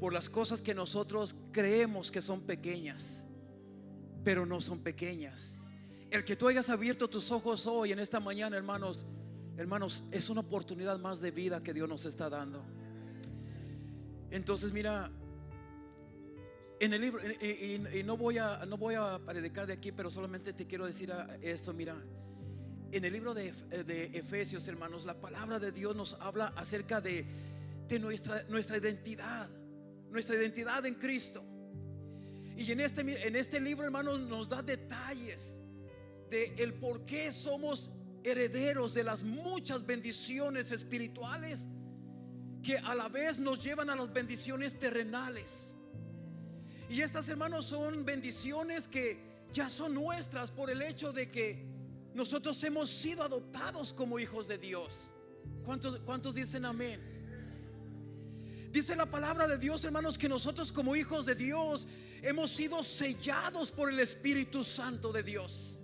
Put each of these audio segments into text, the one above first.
por las cosas que nosotros creemos que son pequeñas, pero no son pequeñas. El que tú hayas abierto tus ojos hoy en esta mañana, hermanos, es una oportunidad más de vida que Dios nos está dando. Entonces mira, en el libro, y no voy a predicar de aquí, pero solamente te quiero decir esto. Mira, en el libro de Efesios, hermanos, la palabra de Dios nos habla acerca de nuestra identidad en Cristo. Y en este libro, hermanos, nos da detalles de el por qué somos herederos de las muchas bendiciones espirituales que a la vez nos llevan a las bendiciones terrenales. Y estas, hermanos, son bendiciones que ya son nuestras por el hecho de que nosotros hemos sido adoptados como hijos de Dios. ¿Cuántos dicen amén? Dice la palabra de Dios, hermanos, que nosotros como hijos de Dios hemos sido sellados por el Espíritu Santo de Dios.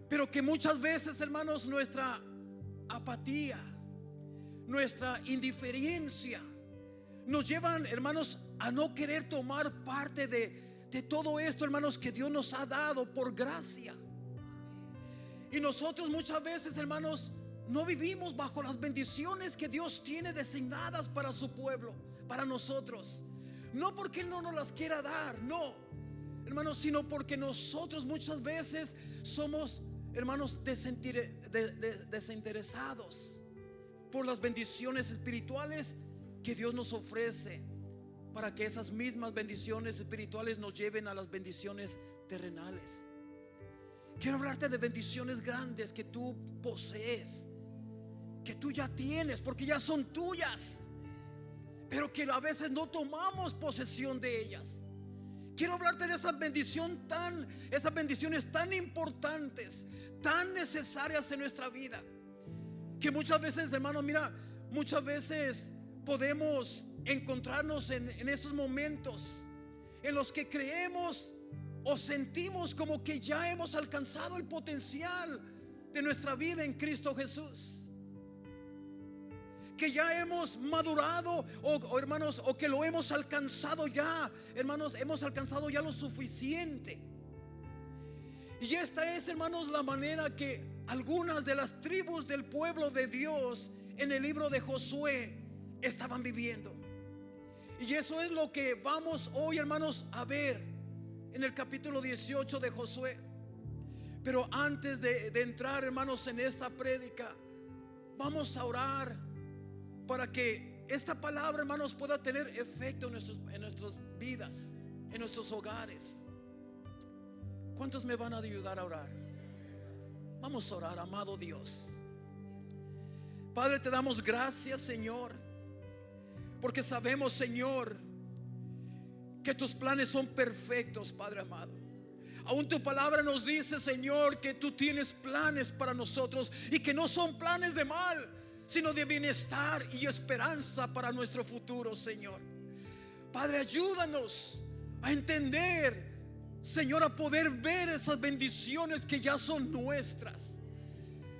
Pero que muchas veces, hermanos, nuestra apatía, nuestra indiferencia nos llevan, hermanos, a no querer tomar parte de todo esto, hermanos, que Dios nos ha dado por gracia. Y nosotros muchas veces, hermanos, no vivimos bajo las bendiciones que Dios tiene designadas para su pueblo, para nosotros. No porque Él no nos las quiera dar, no, hermanos, sino porque nosotros muchas veces somos, hermanos, desinteresados por las bendiciones espirituales que Dios nos ofrece, para que esas mismas bendiciones espirituales nos lleven a las bendiciones terrenales. Quiero hablarte de bendiciones grandes que tú posees, que tú ya tienes, porque ya son tuyas, pero que a veces no tomamos posesión de ellas. Quiero hablarte de esas bendiciones tan importantes, tan necesarias en nuestra vida, que muchas veces, hermano, mira, muchas veces podemos encontrarnos en esos momentos en los que creemos o sentimos como que ya hemos alcanzado el potencial de nuestra vida en Cristo Jesús, que ya hemos madurado o hermanos, o que lo hemos alcanzado ya, hermanos, hemos alcanzado ya lo suficiente. Y esta es, hermanos, la manera que algunas de las tribus del pueblo de Dios en el libro de Josué estaban viviendo. Y eso es lo que vamos hoy, hermanos, a ver en el capítulo 18 de Josué. Pero antes de entrar, hermanos, en esta prédica, vamos a orar para que esta palabra, hermanos, pueda tener efecto en nuestras vidas, en nuestros hogares. ¿Cuántos me van a ayudar a orar? Vamos a orar, amado Dios. Padre, te damos gracias, Señor, porque sabemos, Señor, que tus planes son perfectos, Padre amado. Aún tu palabra nos dice, Señor, que tú tienes planes para nosotros y que no son planes de mal, sino de bienestar y esperanza para nuestro futuro, Señor. Padre, ayúdanos a entender, Señor, a poder ver esas bendiciones que ya son nuestras,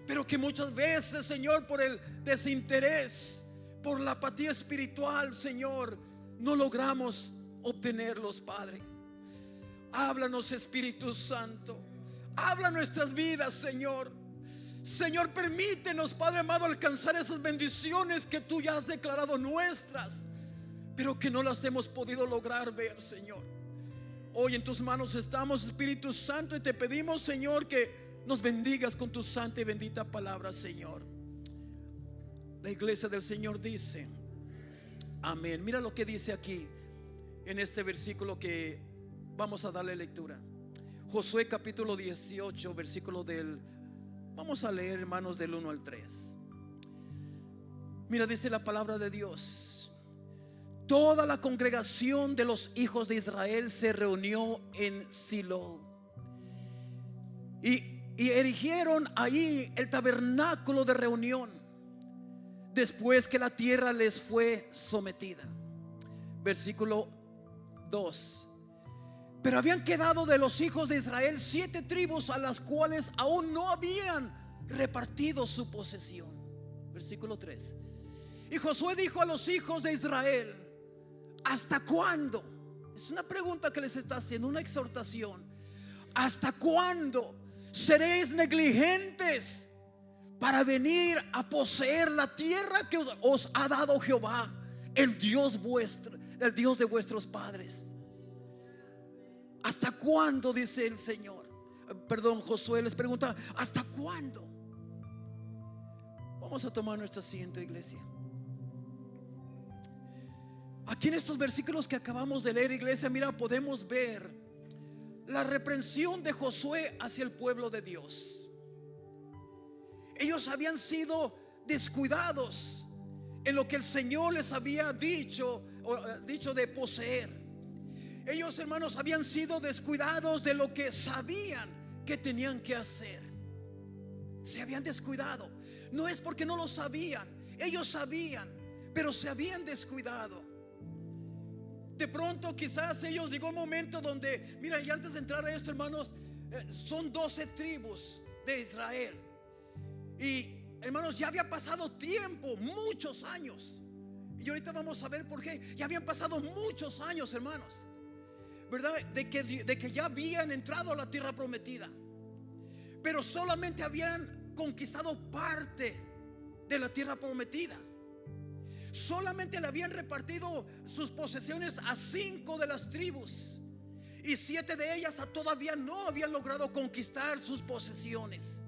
pero que muchas veces, Señor, por el desinterés, por la apatía espiritual, Señor, no logramos obtenerlos, Padre. Háblanos, Espíritu Santo. Habla nuestras vidas, Señor. Señor, permítenos, Padre amado, alcanzar esas bendiciones que tú ya has declarado nuestras, pero que no las hemos podido lograr ver, Señor. Hoy en tus manos estamos, Espíritu Santo, y te pedimos, Señor, que nos bendigas con tu santa y bendita palabra, Señor. La iglesia del Señor dice amén. Mira lo que dice aquí en este versículo que vamos a darle lectura. Josué capítulo 18, versículo vamos a leer, hermanos, del 1 al 3. Mira, dice la palabra de Dios: toda la congregación de los hijos de Israel se reunió en Silo y erigieron ahí el tabernáculo de reunión después que la tierra les fue sometida. Versículo 2: pero habían quedado de los hijos de Israel 7 tribus a las cuales aún no habían repartido su posesión. Versículo 3: y Josué dijo a los hijos de Israel: ¿hasta cuándo? Es una pregunta que les está haciendo, una exhortación. ¿Hasta cuándo seréis negligentes para venir a poseer la tierra que os ha dado Jehová, el Dios vuestro, el Dios de vuestros padres? ¿Hasta cuándo? Dice el Señor. Perdón, Josué les pregunta, ¿hasta cuándo? Vamos a tomar nuestro asiento, iglesia. Aquí en estos versículos que acabamos de leer, iglesia, mira, podemos ver la reprensión de Josué hacia el pueblo de Dios. Ellos habían sido descuidados en lo que el Señor les había dicho de poseer. Ellos, hermanos, habían sido descuidados de lo que sabían que tenían que hacer. Se habían descuidado. No es porque no lo sabían, ellos sabían, pero se habían descuidado. De pronto quizás ellos llegó un momento donde, mira, y antes de entrar a esto, hermanos, son 12 tribus de Israel. Y hermanos, ya había pasado tiempo, muchos años. Y ahorita vamos a ver por qué. Ya habían pasado muchos años, hermanos, ¿verdad? De que ya habían entrado a la tierra prometida, pero solamente habían conquistado parte de la tierra prometida. Solamente le habían repartido sus posesiones a 5 de las tribus, y 7 de ellas todavía no habían logrado conquistar sus posesiones.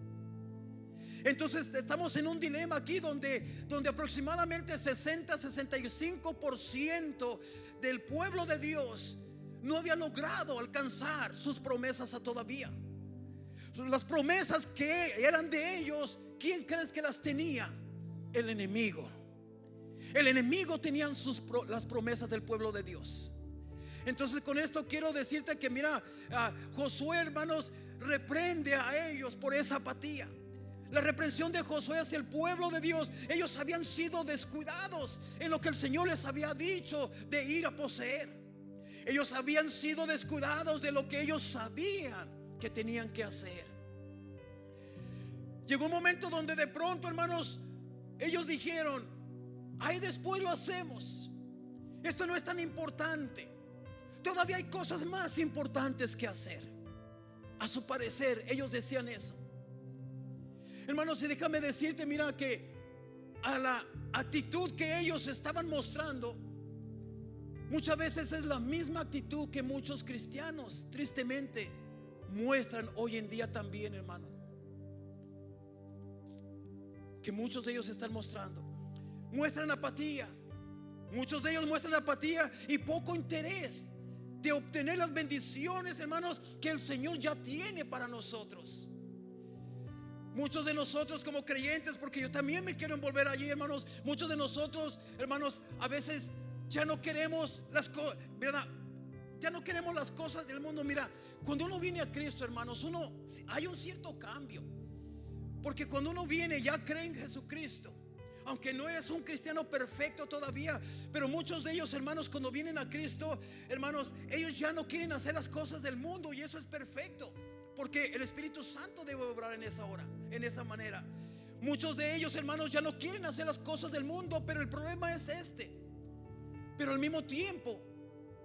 Entonces estamos en un dilema aquí donde aproximadamente 60-65% del pueblo de Dios no había logrado alcanzar sus promesas todavía. Las promesas que eran de ellos, ¿quién crees que las tenía? El enemigo. El enemigo tenía las promesas del pueblo de Dios. Entonces con esto quiero decirte que mira, Josué, hermanos, reprende a ellos por esa apatía. La reprensión de Josué hacia el pueblo de Dios. Ellos habían sido descuidados en lo que el Señor les había dicho de ir a poseer. Ellos habían sido descuidados de lo que ellos sabían que tenían que hacer. Llegó un momento donde de pronto, hermanos, ellos dijeron: ahí después lo hacemos, esto no es tan importante, todavía hay cosas más importantes que hacer. A su parecer ellos decían eso. Hermanos, y déjame decirte, mira, que a la actitud que ellos estaban mostrando, muchas veces es la misma actitud que muchos cristianos tristemente muestran hoy en día también, hermano. Que muchos de ellos están mostrando, muestran apatía. Muchos de ellos muestran apatía y poco interés de obtener las bendiciones, hermanos, que el Señor ya tiene para nosotros. Muchos de nosotros como creyentes, porque yo también me quiero envolver allí, hermanos, muchos de nosotros, hermanos, a veces ya no queremos las cosas, ¿verdad? Ya no queremos las cosas del mundo. Mira, cuando uno viene a Cristo, hermanos, hay un cierto cambio. Porque cuando uno viene, ya cree en Jesucristo, aunque no es un cristiano perfecto todavía, pero muchos de ellos, hermanos, cuando vienen a Cristo, hermanos, ellos ya no quieren hacer las cosas del mundo, y eso es perfecto, porque el Espíritu Santo debe obrar en esa hora, en esa manera. Muchos de ellos, hermanos, ya no quieren hacer las cosas del mundo, pero el problema es pero al mismo tiempo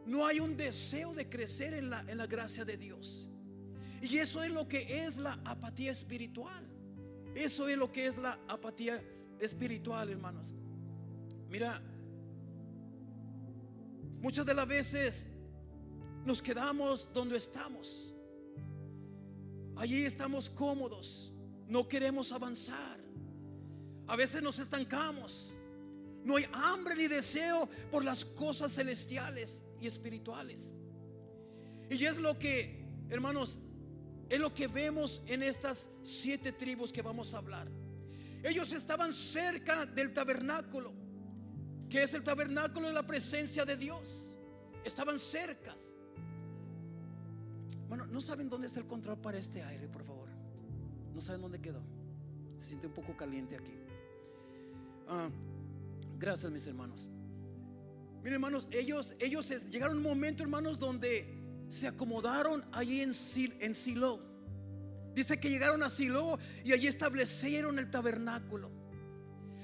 no hay un deseo de crecer en la gracia de Dios. Y eso es lo que es la apatía espiritual. Eso es lo que es la apatía espiritual, hermanos. Mira, muchas de las veces nos quedamos donde estamos. Allí estamos cómodos, no queremos avanzar. A veces nos estancamos. No hay hambre ni deseo por las cosas celestiales y espirituales. Y es lo que, hermanos, es lo que vemos en estas 7 tribus que vamos a hablar. Ellos estaban cerca del tabernáculo, que es el tabernáculo de la presencia de Dios. Estaban cerca. Bueno, no saben dónde está el control para este aire, por favor. No saben dónde quedó. Se siente un poco caliente aquí. Gracias, mis hermanos. Miren, hermanos, ellos llegaron a un momento, hermanos, donde se acomodaron allí en Silo. Dice que llegaron a Silo y allí establecieron el tabernáculo.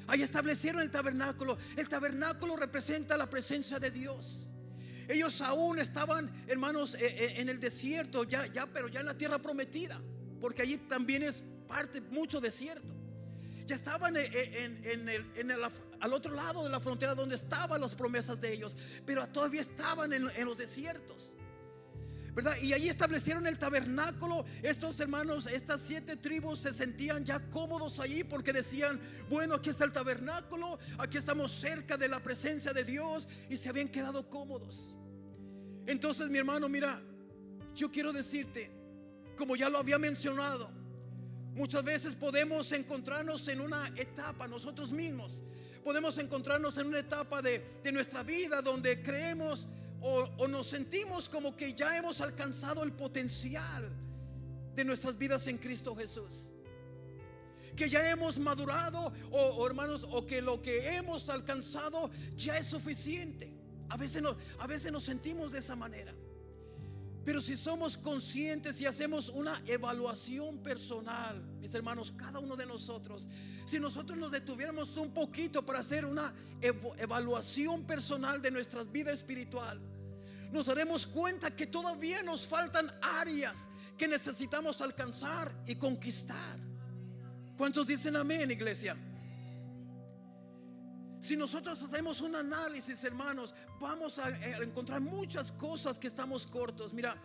Allí establecieron el tabernáculo. El tabernáculo representa la presencia de Dios. Ellos aún estaban, hermanos, en el desierto, pero ya en la tierra prometida, porque allí también es parte, mucho desierto. Ya estaban al otro lado de la frontera, donde estaban las promesas de ellos, pero todavía estaban en los desiertos, ¿verdad? Y allí establecieron el tabernáculo. Estos hermanos, estas 7 tribus se sentían ya cómodos allí, porque decían: bueno, aquí está el tabernáculo, aquí estamos cerca de la presencia de Dios, y se habían quedado cómodos. Entonces, mi hermano, mira, yo quiero decirte, como ya lo había mencionado, muchas veces podemos encontrarnos en una etapa, nosotros mismos podemos encontrarnos en una etapa de nuestra vida donde creemos o nos sentimos como que ya hemos alcanzado el potencial de nuestras vidas en Cristo Jesús, que ya hemos madurado, hermanos, o que lo que hemos alcanzado ya es suficiente. A veces nos sentimos de esa manera. Pero si somos conscientes y hacemos una evaluación personal, mis hermanos, cada uno de nosotros, si nosotros nos detuviéramos un poquito para hacer una evaluación personal de nuestra vida espiritual, nos daremos cuenta que todavía nos faltan áreas que necesitamos alcanzar y conquistar. ¿Cuántos dicen amén, iglesia? Si nosotros hacemos un análisis, hermanos, vamos a encontrar muchas cosas que estamos cortos. Mira,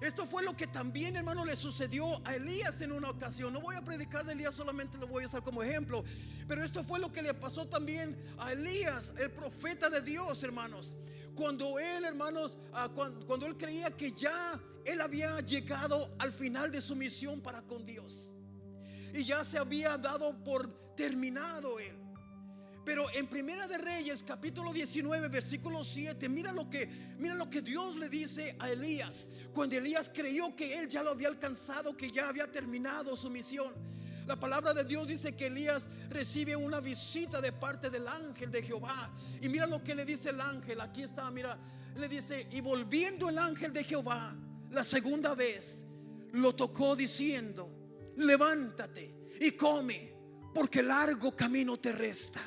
esto fue lo que también, hermano, le sucedió a Elías en una ocasión. No voy a predicar de Elías, solamente lo voy a usar como ejemplo, pero esto fue lo que le pasó también a Elías, el profeta de Dios, hermanos. Cuando él, hermanos, cuando él creía que ya él había llegado al final de su misión para con Dios, y ya se había dado por terminado él. Pero en Primera de Reyes, capítulo 19, versículo 7, mira lo que Dios le dice a Elías, cuando Elías creyó que él ya lo había alcanzado, que ya había terminado su misión. La palabra de Dios dice que Elías recibe una visita de parte del ángel de Jehová. Y mira lo que le dice el ángel. Aquí está, mira, le dice: y volviendo el ángel de Jehová la segunda vez, lo tocó diciendo: levántate y come, porque largo camino te resta.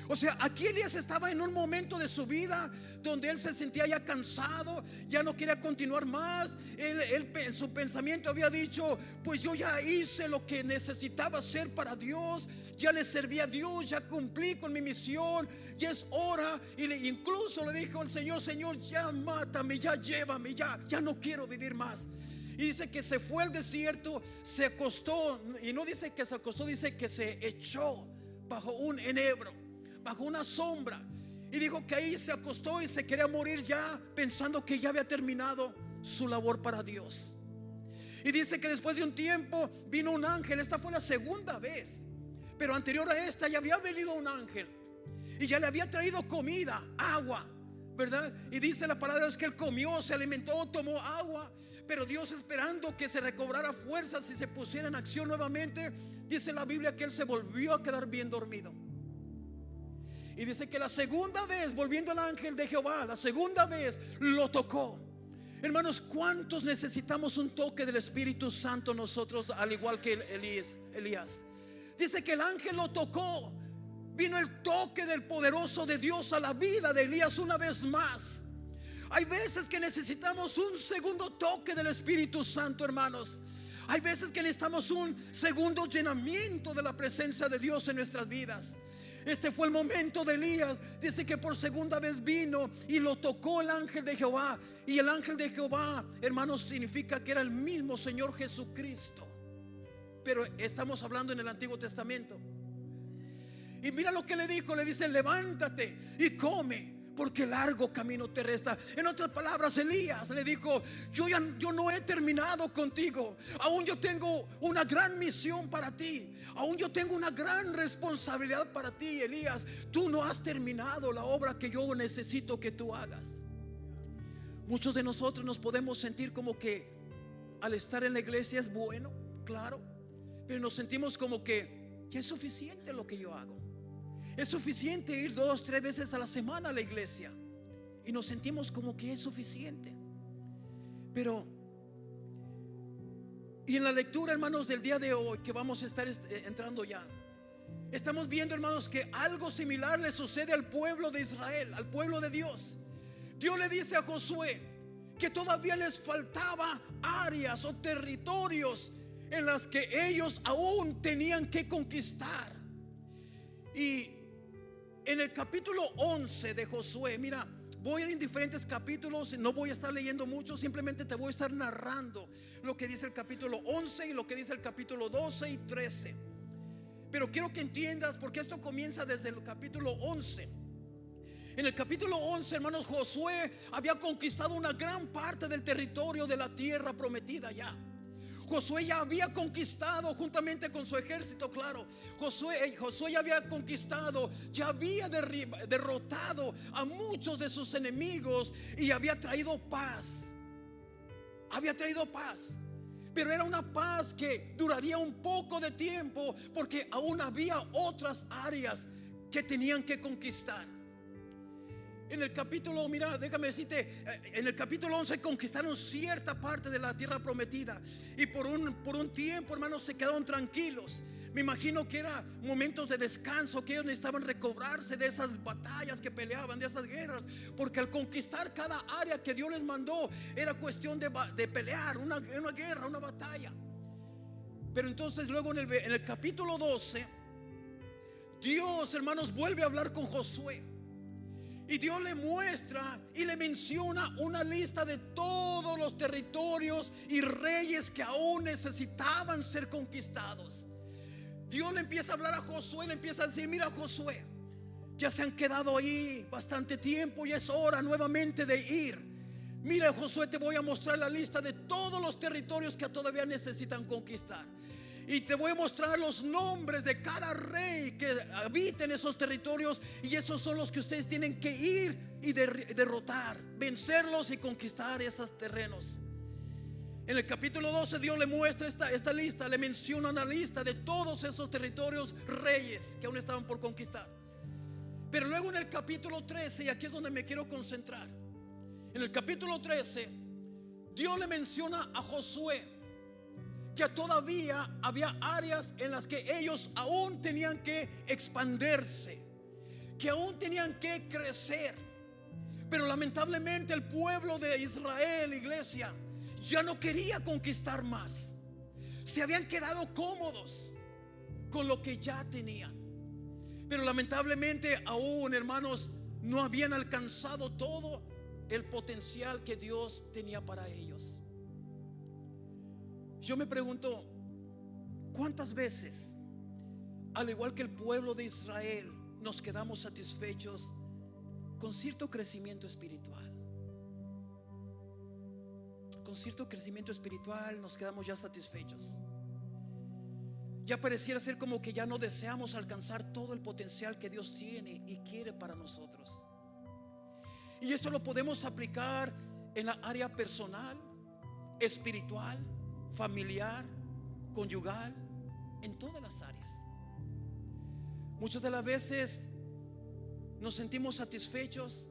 O sea, aquí Elías estaba en un momento de su vida donde él se sentía ya cansado, ya no quería continuar más. Él en su pensamiento había dicho: pues yo ya hice lo que necesitaba hacer para Dios, ya le serví a Dios, ya cumplí con mi misión, ya es hora. Y incluso le dijo al Señor: Señor, ya mátame, ya llévame, ya no quiero vivir más. Y dice que se fue al desierto, se acostó, y no dice que se acostó, dice que se echó bajo un enebro, bajo una sombra, y dijo que ahí se acostó y se quería morir, ya pensando que ya había terminado su labor para Dios. Y dice que después de un tiempo vino un ángel. Esta fue la segunda vez, pero anterior a esta ya había venido un ángel y ya le había traído comida, agua, ¿verdad? Y dice la palabra de Dios que él comió, se alimentó, tomó agua. Pero Dios, esperando que se recobrara fuerzas y se pusiera en acción nuevamente, dice la Biblia que él se volvió a quedar bien dormido. Y dice que la segunda vez, volviendo el ángel de Jehová, la segunda vez lo tocó. Hermanos, ¿cuántos necesitamos un toque del Espíritu Santo nosotros, al igual que Elías? Dice que el ángel lo tocó. Vino el toque del poderoso de Dios a la vida de Elías una vez más. Hay veces que necesitamos un segundo toque del Espíritu Santo, hermanos. Hay veces que necesitamos un segundo llenamiento de la presencia de Dios en nuestras vidas. Este fue el momento de Elías. Dice que por segunda vez vino y lo tocó el ángel de Jehová. Y el ángel de Jehová, hermanos, significa que era el mismo Señor Jesucristo. Pero estamos hablando en el Antiguo Testamento. Y mira lo que le dijo. Le dice: levántate y come, porque largo camino te resta. En otras palabras, Elías le dijo: yo no he terminado contigo. Aún yo tengo una gran misión para ti. Aún yo tengo una gran responsabilidad para ti, Elías. Tú no has terminado la obra que yo necesito que tú hagas. Muchos de nosotros nos podemos sentir como que al estar en la iglesia es bueno, claro, pero nos sentimos como que es suficiente lo que yo hago. Es suficiente ir 2, 3 veces a la semana a la iglesia, y nos sentimos como que es suficiente. Pero, y en la lectura, hermanos, del día de hoy, que vamos a estar entrando ya, estamos viendo, hermanos, que algo similar le sucede al pueblo de Israel, al pueblo de Dios. Dios le dice a Josué que todavía les faltaba áreas o territorios en las que ellos aún tenían que conquistar. Y en el capítulo 11 de Josué, mira, voy a ir en diferentes capítulos, no voy a estar leyendo mucho, simplemente te voy a estar narrando lo que dice el capítulo 11 y lo que dice el capítulo 12 y 13. Pero quiero que entiendas, porque esto comienza desde el capítulo 11. En el capítulo 11, hermanos, Josué había conquistado una gran parte del territorio de la tierra prometida ya. Josué ya había conquistado juntamente con su ejército, claro. Josué ya había conquistado, ya había derrotado a muchos de sus enemigos y había traído paz. Había traído paz. Pero era una paz que duraría un poco de tiempo, porque aún había otras áreas que tenían que conquistar. En el capítulo, mira, déjame decirte, en el capítulo 11 conquistaron cierta parte de la tierra prometida. Y por un tiempo, hermanos, se quedaron tranquilos. Me imagino que eran momentos de descanso, que ellos necesitaban recobrarse de esas batallas que peleaban, de esas guerras. Porque al conquistar cada área que Dios les mandó, era cuestión de pelear, una guerra, una batalla. Pero entonces luego en el capítulo 12, Dios, hermanos, vuelve a hablar con Josué. Y Dios le muestra y le menciona una lista de todos los territorios y reyes que aún necesitaban ser conquistados. Dios le empieza a hablar a Josué, le empieza a decir: mira, Josué, ya se han quedado ahí bastante tiempo y es hora nuevamente de ir. Mira, Josué, te voy a mostrar la lista de todos los territorios que todavía necesitan conquistar. Y te voy a mostrar los nombres de cada rey que habita en esos territorios. Y esos son los que ustedes tienen que ir y derrotar, vencerlos y conquistar esos terrenos. En el capítulo 12 Dios le muestra esta lista, le menciona una lista de todos esos territorios, reyes que aún estaban por conquistar. Pero luego en el capítulo 13, y aquí es donde me quiero concentrar, en el capítulo 13 Dios le menciona a Josué que todavía había áreas en las que ellos aún tenían que expandirse, que aún tenían que crecer. Pero lamentablemente el pueblo de Israel, iglesia, ya no quería conquistar más. Se habían quedado cómodos con lo que ya tenían. Pero lamentablemente aún, hermanos, no habían alcanzado todo el potencial que Dios tenía para ellos. Yo me pregunto, ¿cuántas veces, al igual que el pueblo de Israel, nos quedamos satisfechos con cierto crecimiento espiritual? Con cierto crecimiento espiritual nos quedamos ya satisfechos. Ya pareciera ser como que ya no deseamos alcanzar todo el potencial que Dios tiene y quiere para nosotros. Y esto lo podemos aplicar en la área personal, espiritual, familiar, conyugal, en todas las áreas. Muchas de las veces nos sentimos satisfechos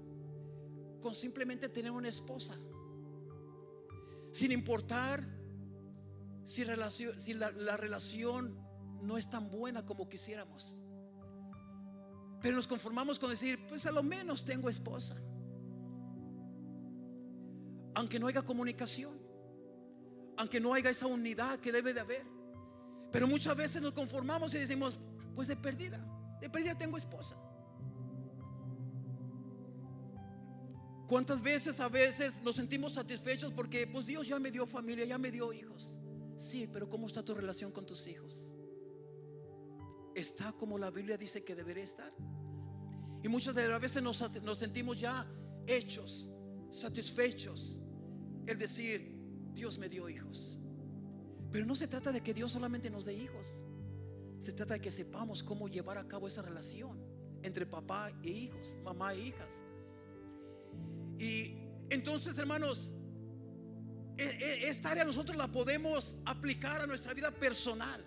con simplemente tener una esposa, sin importar si la relación no es tan buena como quisiéramos. Pero nos conformamos con decir: pues a lo menos tengo esposa, aunque no haya comunicación, aunque no haya esa unidad que debe de haber. Pero muchas veces nos conformamos y decimos: pues de perdida tengo esposa. ¿Cuántas veces a veces nos sentimos satisfechos porque pues Dios ya me dio familia, ya me dio hijos? Sí, pero ¿cómo está tu relación con tus hijos? ¿Está como la Biblia dice que debería estar? Y muchas de las veces nos sentimos ya hechos, satisfechos, el decir: Dios me dio hijos. Pero no se trata de que Dios solamente nos dé hijos. Se trata de que sepamos cómo llevar a cabo esa relación entre papá e hijos, mamá e hijas. Y entonces, hermanos, esta área nosotros la podemos aplicar a nuestra vida personal,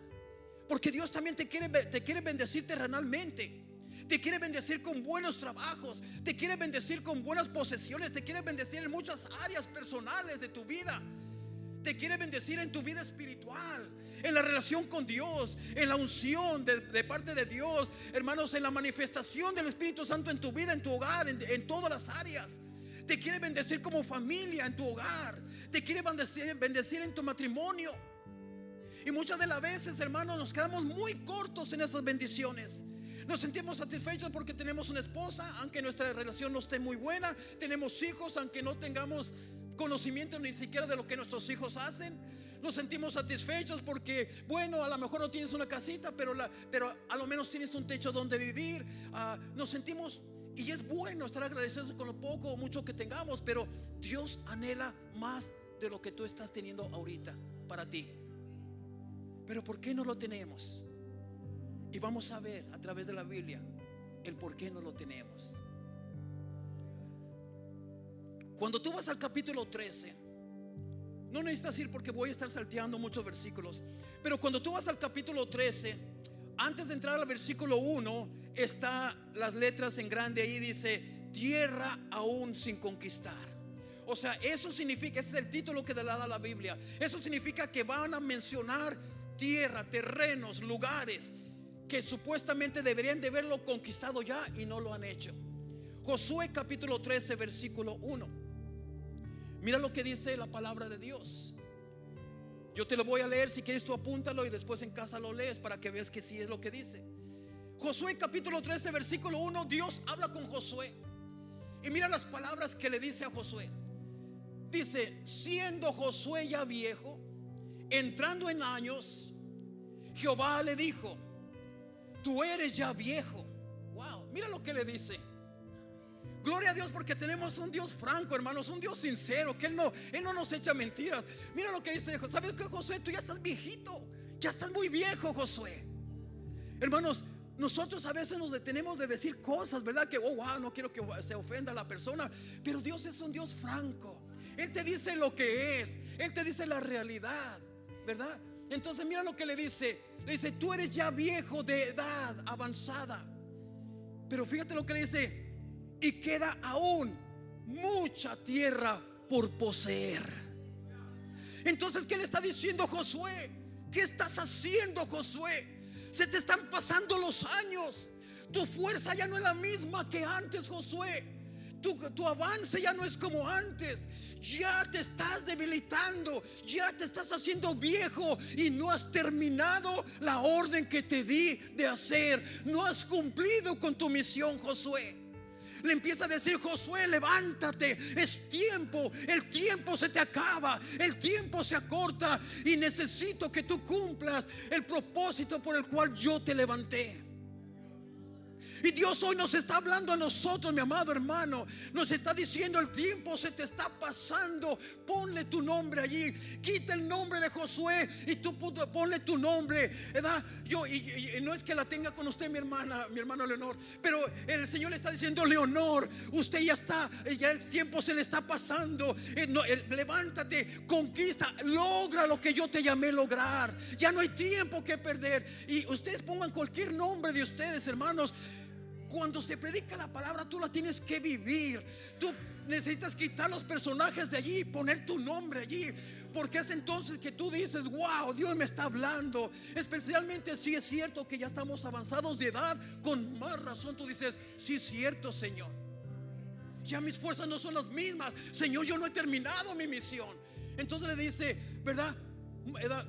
porque Dios también te quiere bendecir terrenalmente. Te quiere bendecir con buenos trabajos, te quiere bendecir con buenas posesiones, te quiere bendecir en muchas áreas personales de tu vida. Te quiere bendecir en tu vida espiritual, en la relación con Dios, en la unción de parte de Dios, hermanos, en la manifestación del Espíritu Santo en tu vida, en tu hogar, en todas las áreas. te quiere bendecir como familia en tu hogar, te quiere bendecir en tu matrimonio. Y muchas de las veces, hermanos, nos quedamos muy cortos en esas bendiciones. Nos sentimos satisfechos porque tenemos una esposa, aunque nuestra relación no esté muy buena. Tenemos hijos, aunque no tengamos conocimiento ni siquiera de lo que nuestros hijos hacen. Nos sentimos satisfechos porque, bueno, a lo mejor no tienes una casita, pero a lo menos tienes un techo donde vivir. Nos sentimos, y es bueno estar agradecidos con lo poco o mucho que tengamos, pero Dios anhela más de lo que tú estás teniendo ahorita para ti. Pero ¿por qué no lo tenemos? Y vamos a ver a través de la Biblia el por qué no lo tenemos. Cuando tú vas al capítulo 13, no necesitas ir porque voy a estar salteando muchos versículos, pero cuando tú vas al capítulo 13, antes de entrar al versículo 1, está las letras en grande ahí, dice tierra aún sin conquistar. O sea, eso significa, ese es el título que le da la Biblia. Eso significa que van a mencionar tierra, terrenos, lugares que supuestamente deberían de haberlo conquistado ya y no lo han hecho. Josué capítulo 13 versículo 1. Mira lo que dice la palabra de Dios. Yo te lo voy a leer, si quieres tú apúntalo y después en casa lo lees para que veas que sí es lo que dice. Josué capítulo 13 versículo 1. Dios habla con Josué y mira las palabras que le dice a Josué. Dice: siendo Josué ya viejo, entrando en años, Jehová le dijo: tú eres ya viejo. Wow, mira lo que le dice. Gloria a Dios, porque tenemos un Dios franco, hermanos, un Dios sincero, que Él no nos echa mentiras. Mira lo que dice: ¿sabes qué, Josué? Tú ya estás viejito, ya estás muy viejo, Josué. Hermanos, nosotros a veces nos detenemos de decir cosas, ¿verdad? Que, oh, wow, no quiero que se ofenda a la persona. Pero Dios es un Dios franco. Él te dice lo que es, Él te dice la realidad, ¿verdad? Entonces mira lo que le dice. Le dice: tú eres ya viejo, de edad avanzada. Pero fíjate lo que le dice: y queda aún mucha tierra por poseer. Entonces, ¿qué le está diciendo Josué? ¿Qué estás haciendo, Josué? Se te están pasando los años. Tu fuerza ya no es la misma que antes, Josué. Tu avance ya no es como antes. Ya te estás debilitando, ya te estás haciendo viejo y no has terminado la orden que te di de hacer. No has cumplido con tu misión, Josué. Le empieza a decir: Josué, levántate, es tiempo, el tiempo se te acaba, el tiempo se acorta y necesito que tú cumplas el propósito por el cual yo te levanté. Y Dios hoy nos está hablando a nosotros, mi amado hermano. Nos está diciendo: el tiempo se te está pasando. Ponle tu nombre allí. Quita el nombre de Josué y tú ponle tu nombre, ¿verdad? Y no es que la tenga con usted, mi hermano Leonor, pero el Señor le está diciendo: Leonor, usted ya está, ya el tiempo se le está pasando. Levántate, conquista, logra lo que yo te llamé a lograr. Ya no hay tiempo que perder. Y ustedes pongan cualquier nombre de ustedes, hermanos. Cuando se predica la palabra, tú la tienes que vivir. Tú necesitas quitar los personajes de allí y poner tu nombre allí, porque es entonces que tú dices: wow, Dios me está hablando. Especialmente si es cierto que ya estamos avanzados de edad, con más razón tú dices: sí, es cierto, Señor, ya mis fuerzas no son las mismas. Señor, yo no he terminado mi misión. Entonces le dice, ¿verdad?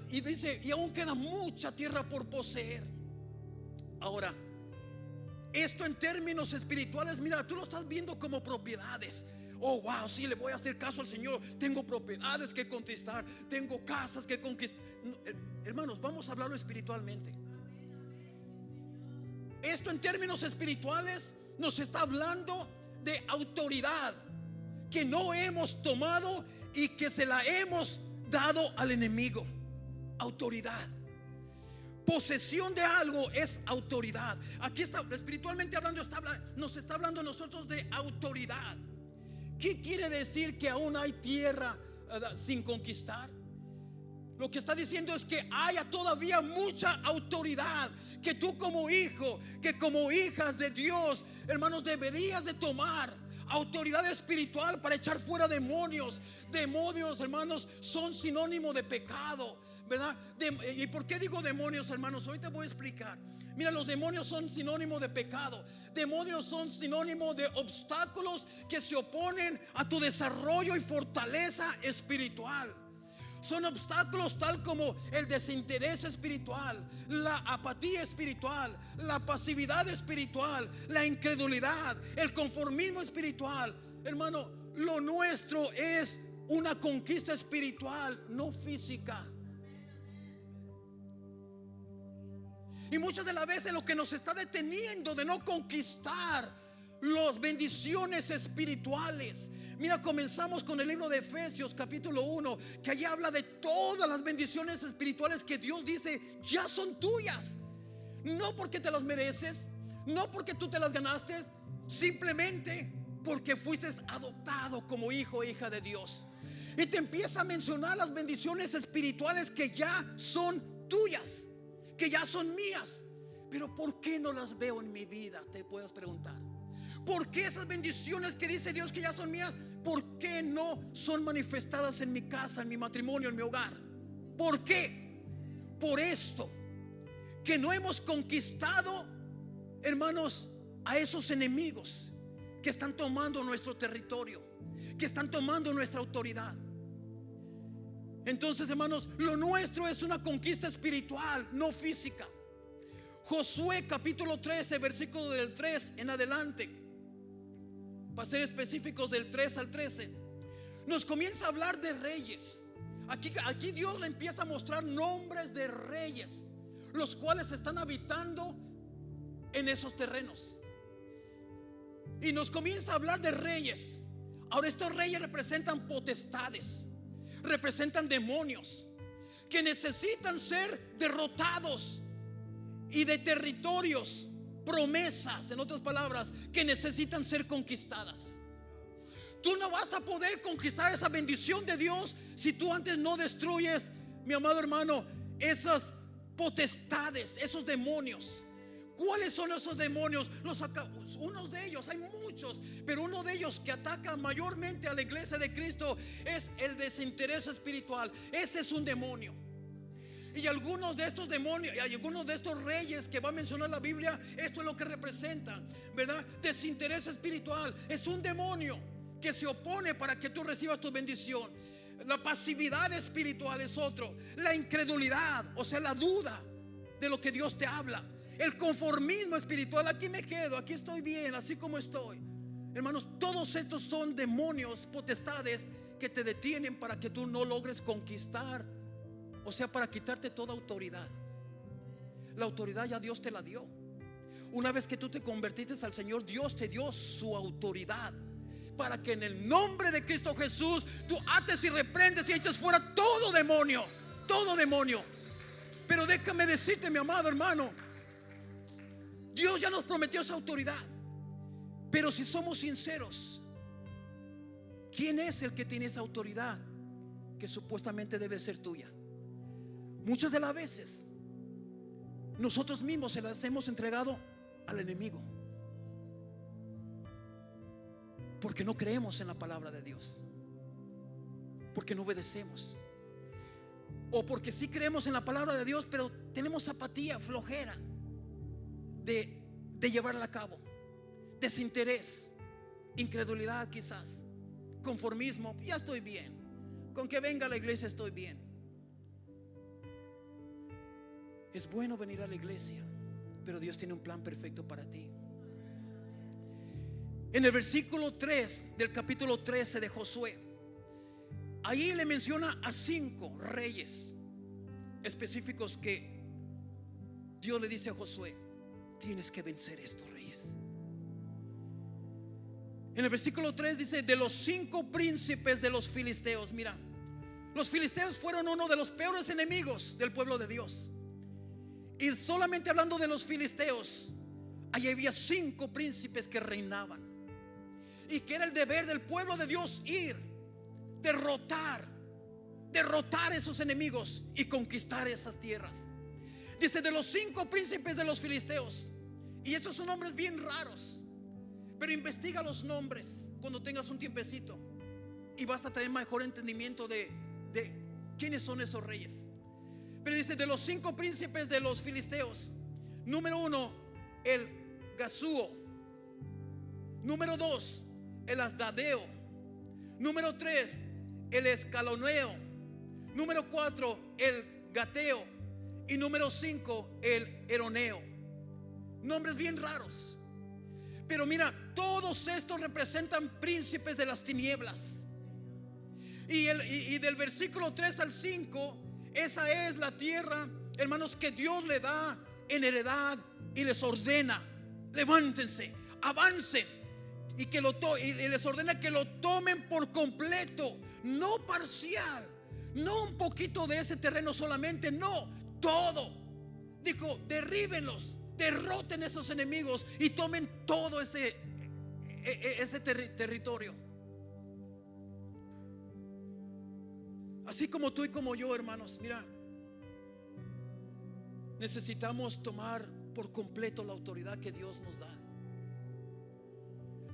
Y dice: y aún queda mucha tierra por poseer. Ahora, esto en términos espirituales, mira, tú lo estás viendo como propiedades. Oh, wow, sí, le voy a hacer caso al Señor. Tengo propiedades que conquistar, tengo casas que conquistar. No, hermanos, vamos a hablarlo espiritualmente. Esto en términos espirituales nos está hablando de autoridad que no hemos tomado y que se la hemos dado al enemigo. Autoridad. Posesión de algo es autoridad. Aquí está, espiritualmente hablando, nos está hablando a nosotros de autoridad. ¿Qué quiere decir que aún hay tierra sin conquistar? Lo que está diciendo es que haya todavía mucha autoridad que tú como hijo, que como hijas de Dios, hermanos, deberías de tomar. Autoridad espiritual para echar fuera demonios. Demonios, hermanos, son sinónimo de pecado, ¿verdad? ¿Y por qué digo demonios, hermanos? Ahorita voy a explicar. Mira, los demonios son sinónimo de pecado. Demonios son sinónimo de obstáculos que se oponen a tu desarrollo y fortaleza espiritual. Son obstáculos tal como el desinterés espiritual, la apatía espiritual, la pasividad espiritual, la incredulidad, el conformismo espiritual. Hermano, lo nuestro es una conquista espiritual, no física. Y muchas de las veces lo que nos está deteniendo de no conquistar las bendiciones espirituales. Mira, comenzamos con el libro de Efesios capítulo 1, que allí habla de todas las bendiciones espirituales que Dios dice ya son tuyas. No porque te las mereces, no porque tú te las ganaste, simplemente porque fuiste adoptado como hijo e hija de Dios. Y te empieza a mencionar las bendiciones espirituales que ya son tuyas, que ya son mías. Pero ¿por qué no las veo en mi vida? Te puedes preguntar. ¿Por qué esas bendiciones que dice Dios que ya son mías, por qué no son manifestadas en mi casa, en mi matrimonio, en mi hogar? ¿Por qué? Por esto, que no hemos conquistado, hermanos, a esos enemigos que están tomando nuestro territorio, que están tomando nuestra autoridad. Entonces, hermanos, lo nuestro es una conquista espiritual, no física. Josué capítulo 13, versículo del 3 en adelante, para ser específicos del 3 al 13, nos comienza a hablar de reyes. Aquí Dios le empieza a mostrar nombres de reyes, los cuales están habitando en esos terrenos. Y nos comienza a hablar de reyes. Ahora, estos reyes representan potestades, representan demonios que necesitan ser derrotados, y de territorios, promesas, en otras palabras, que necesitan ser conquistadas. Tú no vas a poder conquistar esa bendición de Dios si tú antes no destruyes, mi amado hermano, esas potestades, esos demonios. ¿Cuáles son esos demonios? Unos de ellos, hay muchos, pero uno de ellos que ataca mayormente a la iglesia de Cristo es el desinterés espiritual. Ese es un demonio. Y algunos de estos demonios, y algunos de estos reyes que va a mencionar la Biblia, esto es lo que representan, ¿verdad? Desinterés espiritual. Es un demonio que se opone para que tú recibas tu bendición. La pasividad espiritual es otro. La incredulidad, o sea, la duda de lo que Dios te habla. El conformismo espiritual, aquí me quedo, aquí estoy bien, así como estoy. Hermanos, todos estos son demonios, potestades que te detienen para que tú no logres conquistar, o sea, para quitarte toda autoridad. La autoridad ya Dios te la dio. Una vez que tú te convertiste al Señor, Dios te dio su autoridad para que en el nombre de Cristo Jesús tú ates y reprendes y eches fuera todo demonio, todo demonio. Pero déjame decirte, mi amado hermano, Dios ya nos prometió esa autoridad. Pero si somos sinceros, ¿quién es el que tiene esa autoridad que supuestamente debe ser tuya? Muchas de las veces nosotros mismos se las hemos entregado al enemigo, porque no creemos en la palabra de Dios, porque no obedecemos, o porque sí creemos en la palabra de Dios, pero tenemos apatía, flojera de llevarla a cabo. Desinterés, incredulidad quizás, conformismo. Ya estoy bien, con que venga a la iglesia estoy bien. Es bueno venir a la iglesia, pero Dios tiene un plan perfecto para ti. En el versículo 3 del capítulo 13 de Josué, ahí le menciona a 5 reyes específicos que Dios le dice a Josué: tienes que vencer estos reyes. En el versículo 3 dice: de los 5 príncipes de los filisteos. Mira, los filisteos fueron uno de los peores enemigos del pueblo de Dios. Y solamente hablando de los filisteos, allí había 5 príncipes que reinaban, y que era el deber del pueblo de Dios ir, derrotar esos enemigos y conquistar esas tierras. Dice: de los 5 príncipes de los filisteos. Y estos son nombres bien raros, pero investiga los nombres cuando tengas un tiempecito y vas a tener mejor entendimiento de quiénes son esos reyes. Pero dice: de los 5 príncipes de los filisteos, Número 1, el Gasuo. Número 2, el Asdadeo. Número 3, el Escaloneo. Número 4, el Gateo. Y número 5, el Eroneo. Nombres bien raros. Pero mira, todos estos representan príncipes de las tinieblas. Y del versículo 3 al 5, esa es la tierra, hermanos, que Dios le da en heredad y les ordena: levántense, avancen, y les ordena que lo tomen por completo, no parcial, no un poquito de ese terreno solamente, no, todo. Dijo: derríbenlos, derroten esos enemigos y tomen todo ese territorio. Así como tú y como yo, hermanos, mira, necesitamos tomar por completo la autoridad que Dios nos da.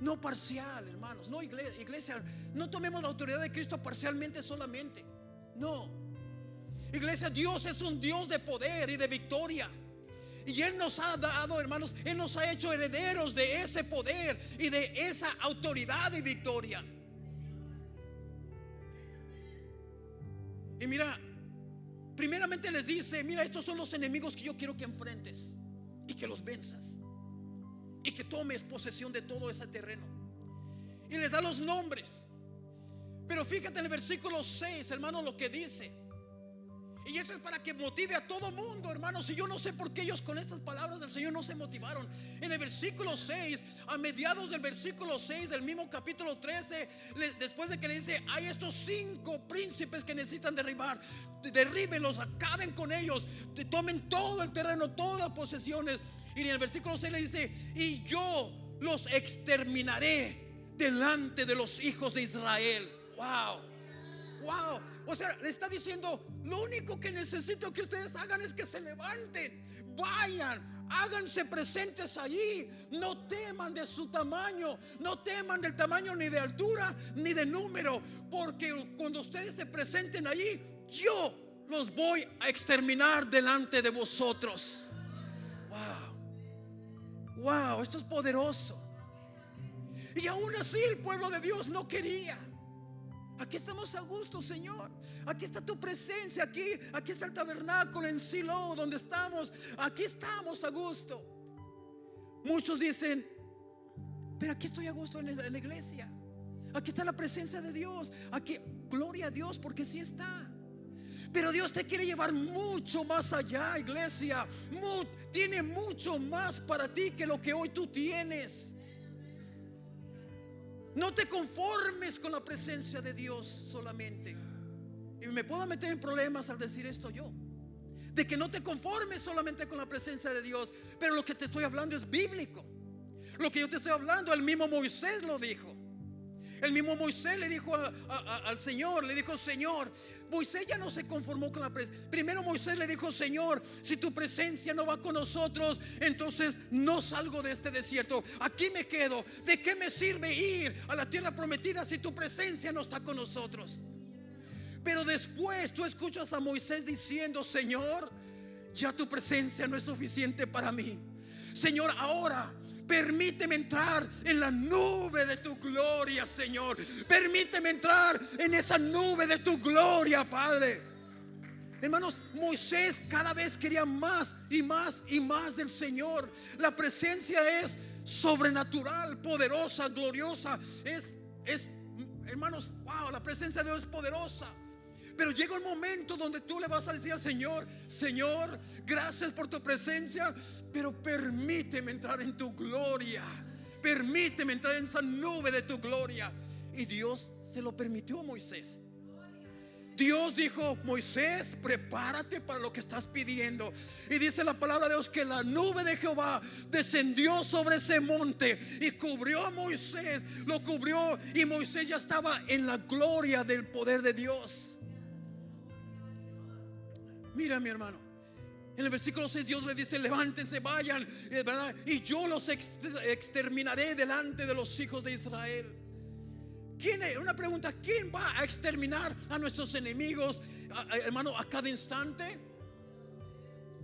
No parcial, hermanos. No, iglesia, no tomemos la autoridad de Cristo parcialmente solamente. No. Iglesia, Dios es un Dios de poder y de victoria. Y Él nos ha dado, hermanos, Él nos ha hecho herederos de ese poder y de esa autoridad y victoria. Y mira, primeramente les dice: mira, estos son los enemigos que yo quiero que enfrentes y que los venzas y que tomes posesión de todo ese terreno. Y les da los nombres. Pero fíjate en el versículo 6, hermano, lo que dice. Y eso es para que motive a todo mundo, hermanos. Y yo no sé por qué ellos con estas palabras del Señor no se motivaron. En el versículo 6, a mediados del versículo 6 del mismo capítulo 13, después de que le dice: hay estos 5 príncipes que necesitan derribar, derríbenlos, acaben con ellos, tomen todo el terreno, todas las posesiones. Y en el versículo 6 le dice: y yo los exterminaré delante de los hijos de Israel. Wow. Wow, o sea, le está diciendo: lo único que necesito que ustedes hagan es que se levanten, vayan, háganse presentes allí. No teman de su tamaño, no teman del tamaño ni de altura ni de número, porque cuando ustedes se presenten allí, yo los voy a exterminar delante de vosotros. Wow, wow, esto es poderoso. Y aún así el pueblo de Dios no quería. Aquí estamos a gusto, Señor. Aquí está tu presencia. Aquí está el tabernáculo en Silo, donde estamos. Aquí estamos a gusto. Muchos dicen: pero aquí estoy a gusto en la iglesia. Aquí está la presencia de Dios. Aquí, gloria a Dios, porque sí está. Pero Dios te quiere llevar mucho más allá, iglesia. Tiene mucho más para ti que lo que hoy tú tienes. No te conformes con la presencia de Dios solamente. Y me puedo meter en problemas al decir esto yo, de que no te conformes solamente con la presencia de Dios. Pero lo que te estoy hablando es bíblico. Lo que yo te estoy hablando, el mismo Moisés lo dijo. El mismo Moisés le dijo al Señor, le dijo: Señor, Moisés ya no se conformó con la presencia. Primero Moisés le dijo: Señor, si tu presencia no va con nosotros, entonces no salgo de este desierto, aquí me quedo. ¿De qué me sirve ir a la tierra prometida si tu presencia no está con nosotros? Pero después tú escuchas a Moisés diciendo: Señor, ya tu presencia no es suficiente para mí. Señor, ahora permíteme entrar en la nube de tu gloria, Señor. Permíteme entrar en esa nube de tu gloria, Padre. Hermanos, Moisés cada vez quería más y más y más del Señor. La presencia es sobrenatural, poderosa, gloriosa. Hermanos, wow, la presencia de Dios es poderosa. Pero llega un momento donde tú le vas a decir al Señor: Señor, gracias por tu presencia, pero permíteme entrar en tu gloria. Permíteme entrar en esa nube de tu gloria. Y Dios se lo permitió a Moisés. Dios dijo: Moisés, prepárate para lo que estás pidiendo. Y dice la palabra de Dios que la nube de Jehová descendió sobre ese monte y cubrió a Moisés, lo cubrió, y Moisés ya estaba en la gloria del poder de Dios. Mira, mi hermano, en el versículo 6 Dios le dice: levántense, vayan, ¿verdad? Y yo los exterminaré delante de los hijos de Israel. Una pregunta: ¿quién va a exterminar a nuestros enemigos, hermano, a cada instante?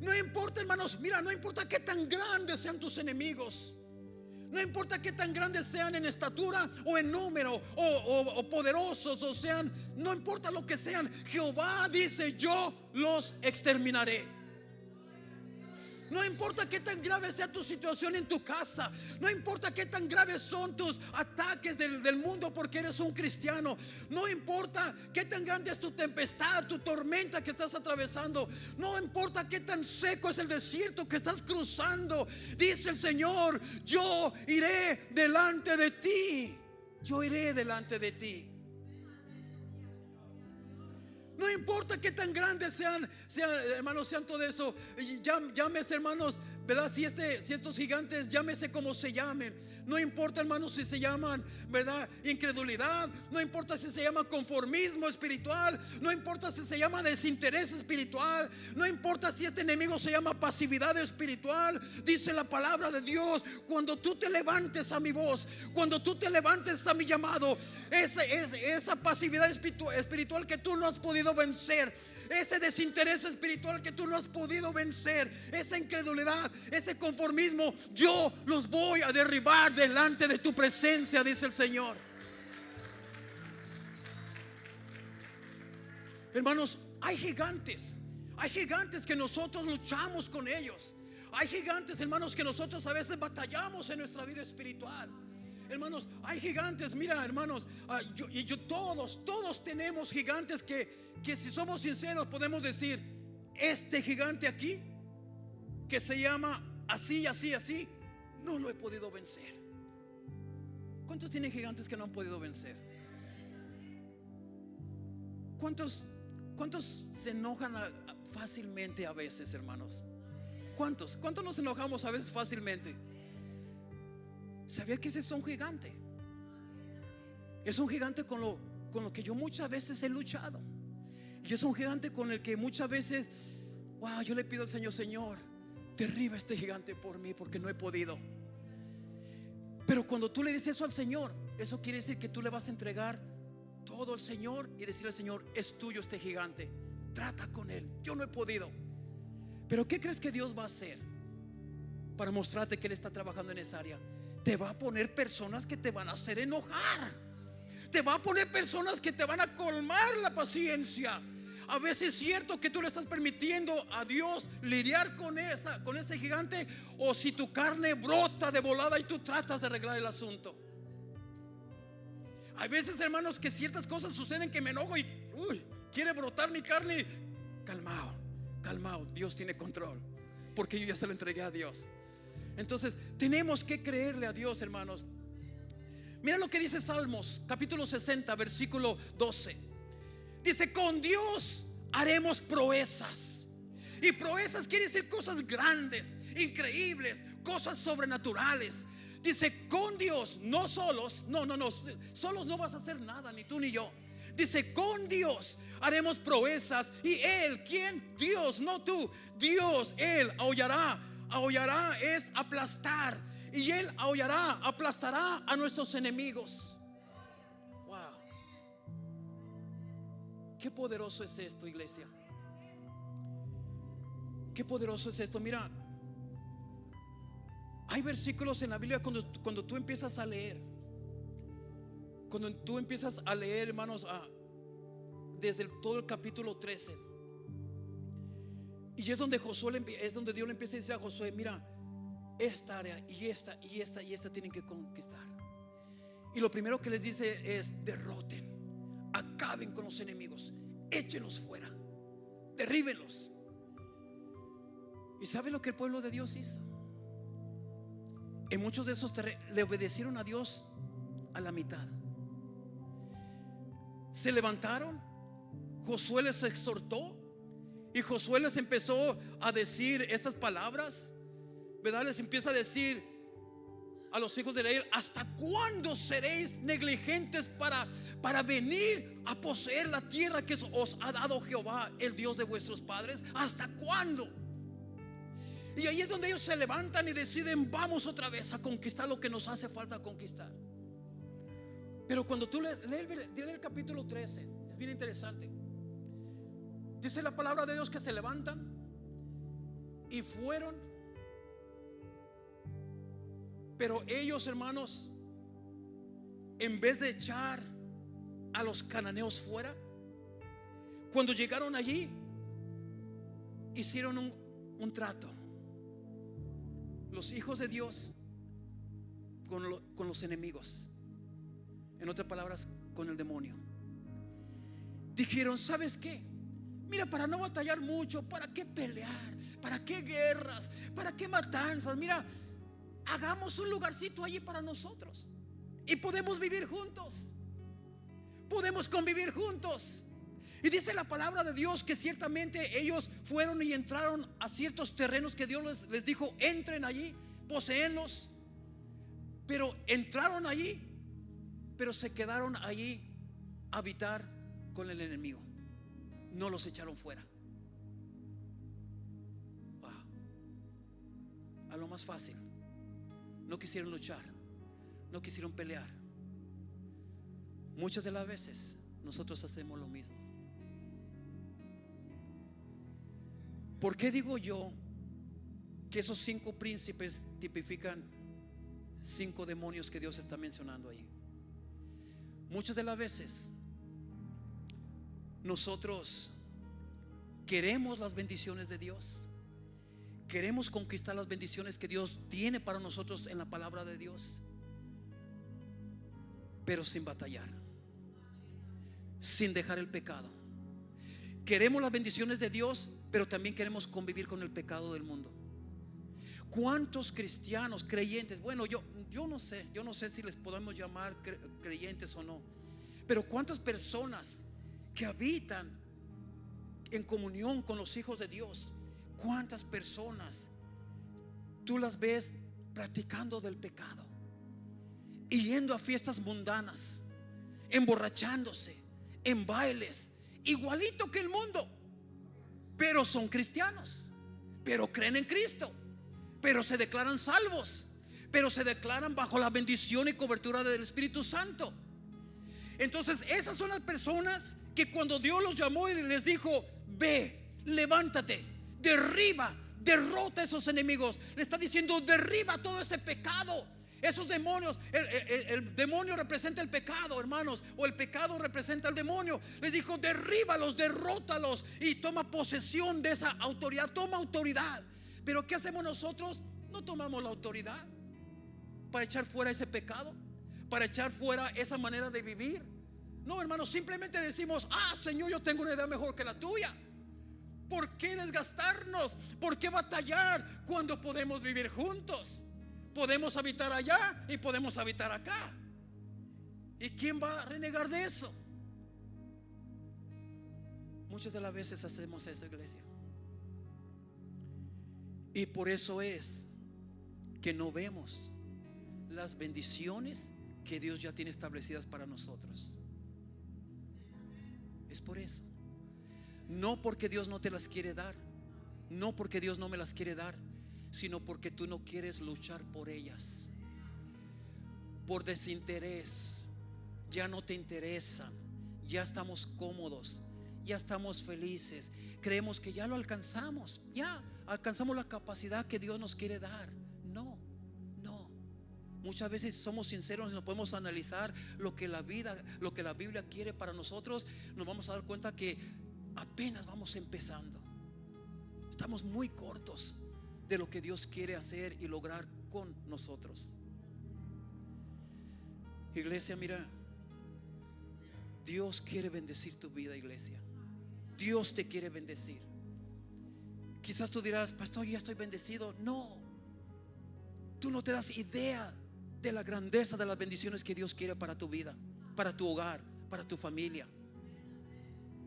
No importa, hermanos, mira, no importa qué tan grandes sean tus enemigos. No importa qué tan grandes sean en estatura o en número o poderosos o sean, no importa lo que sean, Jehová dice: yo los exterminaré. No importa qué tan grave sea tu situación en tu casa, no importa qué tan graves son tus ataques del mundo porque eres un cristiano, no importa qué tan grande es tu tempestad, tu tormenta que estás atravesando, no importa qué tan seco es el desierto que estás cruzando, dice el Señor: yo iré delante de ti. Yo iré delante de ti. No importa qué tan grandes sean, hermanos, sean todo eso. Llámese, hermanos, ¿verdad? Si estos gigantes, llámese como se llamen. No importa, hermanos, si se llaman, ¿verdad?, incredulidad. No importa si se llama conformismo espiritual. No importa si se llama desinterés espiritual. No importa si este enemigo se llama pasividad espiritual. Dice la palabra de Dios: cuando tú te levantes a mi voz, cuando tú te levantes a mi llamado, esa pasividad espiritual que tú no has podido vencer, ese desinterés espiritual que tú no has podido vencer, esa incredulidad, ese conformismo, yo los voy a derribar delante de tu presencia, dice el Señor. Hermanos, hay gigantes que nosotros luchamos con ellos. Hay gigantes, hermanos, que nosotros a veces batallamos en nuestra vida espiritual. Hermanos, hay gigantes, mira, hermanos, todos tenemos gigantes que si somos sinceros podemos decir: este gigante aquí, que se llama así, así, así, no lo he podido vencer. ¿Cuántos tienen gigantes que no han podido vencer? ¿Cuántos se enojan fácilmente a veces, hermanos? ¿Cuántos nos enojamos a veces fácilmente? ¿Sabía que ese es un gigante? Es un gigante con lo que yo muchas veces he luchado. Y es un gigante con el que muchas veces, wow, yo le pido al Señor: Señor, derriba este gigante por mí, porque no he podido. Pero cuando tú le dices eso al Señor, eso quiere decir que tú le vas a entregar todo al Señor y decirle al Señor: es tuyo este gigante, trata con él, yo no he podido. Pero ¿qué crees que Dios va a hacer para mostrarte que Él está trabajando en esa área? Te va a poner personas que te van a hacer enojar. Te va a poner personas que te van a colmar la paciencia. A veces es cierto que tú le estás permitiendo a Dios lidiar con ese gigante, o si tu carne brota de volada y tú tratas de arreglar el asunto. Hay veces, hermanos, que ciertas cosas suceden que me enojo y quiere brotar mi carne. Calmado, Dios tiene control, porque yo ya se lo entregué a Dios. Entonces tenemos que creerle a Dios, hermanos. Mira lo que dice Salmos capítulo 60 versículo 12. Dice: con Dios haremos proezas. Y proezas quiere decir cosas grandes, increíbles, cosas sobrenaturales. Dice: con Dios, no solos. No, solos no vas a hacer nada, ni tú ni yo. Dice: con Dios haremos proezas. Y Él, ¿quién? Dios, no tú. Dios, Él aullará. Aullará es aplastar. Y Él aullará, aplastará a nuestros enemigos. Wow. Qué poderoso es esto, iglesia. Qué poderoso es esto. Mira, hay versículos en la Biblia cuando tú empiezas a leer. Cuando tú empiezas a leer, hermanos, desde todo el capítulo 13. Y es donde Dios le empieza a decir a Josué: mira, esta área y esta tienen que conquistar. Y lo primero que les dice es: derroten, acaben con los enemigos, échenlos fuera, derríbenlos. ¿Y sabe lo que el pueblo de Dios hizo? En muchos de esos le obedecieron a Dios a la mitad. Se levantaron, Josué les exhortó y Josué les empezó a decir estas palabras, ¿verdad? Les empieza a decir a los hijos de Israel: ¿hasta cuándo seréis negligentes para venir a poseer la tierra que os ha dado Jehová, el Dios de vuestros padres? ¿Hasta cuándo? Y ahí es donde ellos se levantan y deciden: vamos otra vez a conquistar lo que nos hace falta conquistar. Pero cuando tú lees el capítulo 13, es bien interesante. Dice la palabra de Dios que se levantan y fueron. Pero ellos, hermanos, en vez de echar a los cananeos fuera, cuando llegaron allí, hicieron un trato. Los hijos de Dios con los enemigos, en otras palabras, con el demonio. Dijeron: ¿sabes qué? Mira, para no batallar mucho, ¿para qué pelear? ¿Para qué guerras? ¿Para qué matanzas? Mira, hagamos un lugarcito allí para nosotros y podemos vivir juntos, podemos convivir juntos. Y dice la palabra de Dios que ciertamente ellos fueron y entraron a ciertos terrenos que Dios les dijo: entren allí, poséenlos. Pero entraron allí, pero se quedaron allí a habitar con el enemigo. No los echaron fuera. Wow. A lo más fácil. No quisieron luchar, no quisieron pelear. Muchas de las veces nosotros hacemos lo mismo. ¿Por qué digo yo que esos 5 príncipes tipifican 5 demonios que Dios está mencionando ahí? Muchas de las veces nosotros queremos las bendiciones de Dios, queremos conquistar las bendiciones que Dios tiene para nosotros en la palabra de Dios, pero sin batallar, sin dejar el pecado. Queremos las bendiciones de Dios, pero también queremos convivir con el pecado del mundo. ¿Cuántos cristianos, creyentes? Bueno, yo no sé si les podemos llamar creyentes o no, pero ¿cuántas personas que habitan en comunión con los hijos de Dios? ¿Cuántas personas tú las ves practicando del pecado y yendo a fiestas mundanas, emborrachándose, en bailes, igualito que el mundo? Pero son cristianos, pero creen en Cristo, pero se declaran salvos, pero se declaran bajo la bendición y cobertura del Espíritu Santo. Entonces esas son las personas que cuando Dios los llamó y les dijo: ve, levántate, derriba, derrota a esos enemigos, le está diciendo: derriba todo ese pecado, esos demonios. El demonio representa el pecado, hermanos, o el pecado representa el demonio. Les dijo: derríbalos, derrótalos y toma posesión de esa autoridad, toma autoridad. Pero ¿qué hacemos nosotros? No tomamos la autoridad para echar fuera ese pecado, para echar fuera esa manera de vivir. No, hermanos, simplemente decimos: Señor, yo tengo una idea mejor que la tuya. ¿Por qué desgastarnos? ¿Por qué batallar cuando podemos vivir juntos? Podemos habitar allá y podemos habitar acá. ¿Y quién va a renegar de eso? Muchas de las veces hacemos eso, iglesia. Y por eso es que no vemos las bendiciones que Dios ya tiene establecidas para nosotros. Es por eso. No porque Dios no te las quiere dar, no porque Dios no me las quiere dar, sino porque tú no quieres luchar por ellas. Por desinterés, ya no te interesan, ya estamos cómodos, ya estamos felices, creemos que ya lo alcanzamos, ya alcanzamos la capacidad que Dios nos quiere dar. No. Muchas veces somos sinceros y nos podemos analizar lo que la Biblia quiere para nosotros. Nos vamos a dar cuenta que apenas vamos empezando. Estamos muy cortos de lo que Dios quiere hacer y lograr con nosotros. Iglesia, mira, Dios quiere bendecir tu vida, iglesia. Dios te quiere bendecir. Quizás tú dirás: pastor, ya estoy bendecido. No, tú no te das idea de la grandeza de las bendiciones que Dios quiere para tu vida, para tu hogar, para tu familia.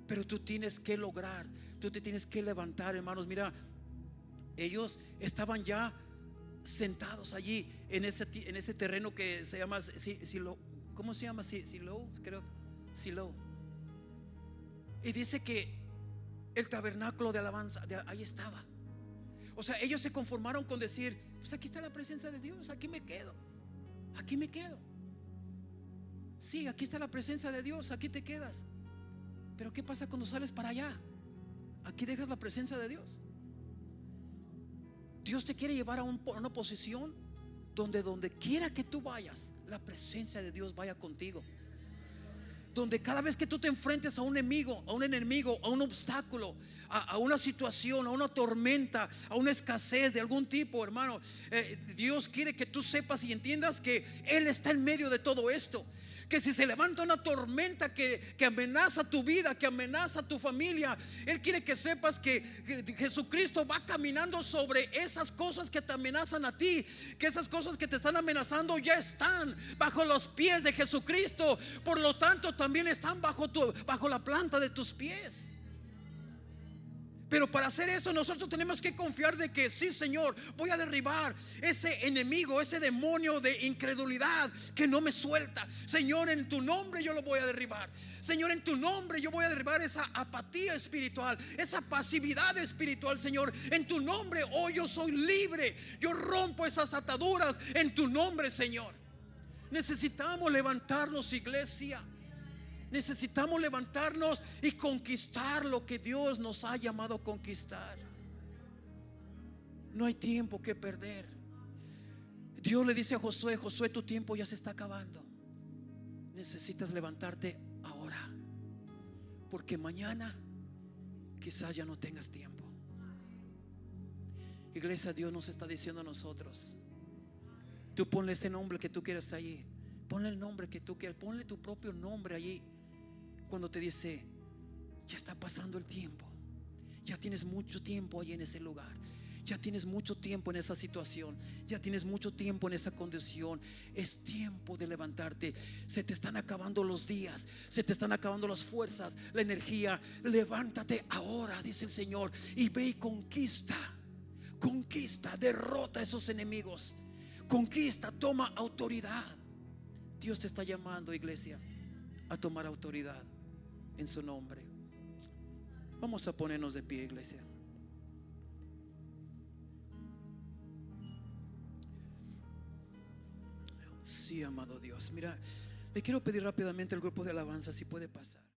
Pero tú tienes que lograr, tú te tienes que levantar, hermanos. Mira, ellos estaban ya sentados allí en ese terreno que se llama Silo. ¿Cómo se llama? Silo, creo. Silo. Y dice que el tabernáculo de alabanza ahí estaba. O sea, ellos se conformaron con decir: pues aquí está la presencia de Dios, aquí me quedo. Aquí me quedo. Sí, aquí está la presencia de Dios, aquí te quedas. Pero ¿qué pasa cuando sales para allá? Aquí dejas la presencia de Dios. Dios te quiere llevar a una posición donde quiera que tú vayas, la presencia de Dios vaya contigo. Donde cada vez que tú te enfrentes a un enemigo, a un obstáculo, a una situación, a una tormenta, a una escasez de algún tipo, hermano, Dios quiere que tú sepas y entiendas que Él está en medio de todo esto. Que si se levanta una tormenta que amenaza tu vida, que amenaza tu familia, Él quiere que sepas que Jesucristo va caminando sobre esas cosas que te amenazan a ti. Que esas cosas que te están amenazando ya están bajo los pies de Jesucristo. Por lo tanto también están bajo la planta de tus pies. Pero para hacer eso nosotros tenemos que confiar de que sí, Señor, voy a derribar ese enemigo, ese demonio de incredulidad que no me suelta. Señor, en tu nombre yo lo voy a derribar. Señor, en tu nombre yo voy a derribar esa apatía espiritual, esa pasividad espiritual. Señor, en tu nombre hoy yo soy libre. Yo rompo esas ataduras en tu nombre, Señor. Necesitamos levantarnos, iglesia. Necesitamos levantarnos y conquistar lo que Dios nos ha llamado a conquistar. No hay tiempo que perder. Dios le dice a Josué: Josué, tu tiempo ya se está acabando. Necesitas levantarte ahora, porque mañana quizás ya no tengas tiempo. Iglesia, Dios nos está diciendo a nosotros: tú ponle ese nombre que tú quieras allí. Ponle el nombre que tú quieras. Ponle tu propio nombre allí. Cuando te dice: ya está pasando el tiempo, ya tienes mucho tiempo allí en ese lugar, ya tienes mucho tiempo en esa situación, ya tienes mucho tiempo en esa condición. Es tiempo de levantarte. Se te están acabando los días, se te están acabando las fuerzas, la energía. Levántate ahora, dice el Señor, y ve y conquista. Conquista, derrota a esos enemigos. Conquista, toma autoridad. Dios te está llamando, iglesia, a tomar autoridad en su nombre. Vamos a ponernos de pie, iglesia. Sí, amado Dios. Mira, le quiero pedir rápidamente al grupo de alabanza si puede pasar.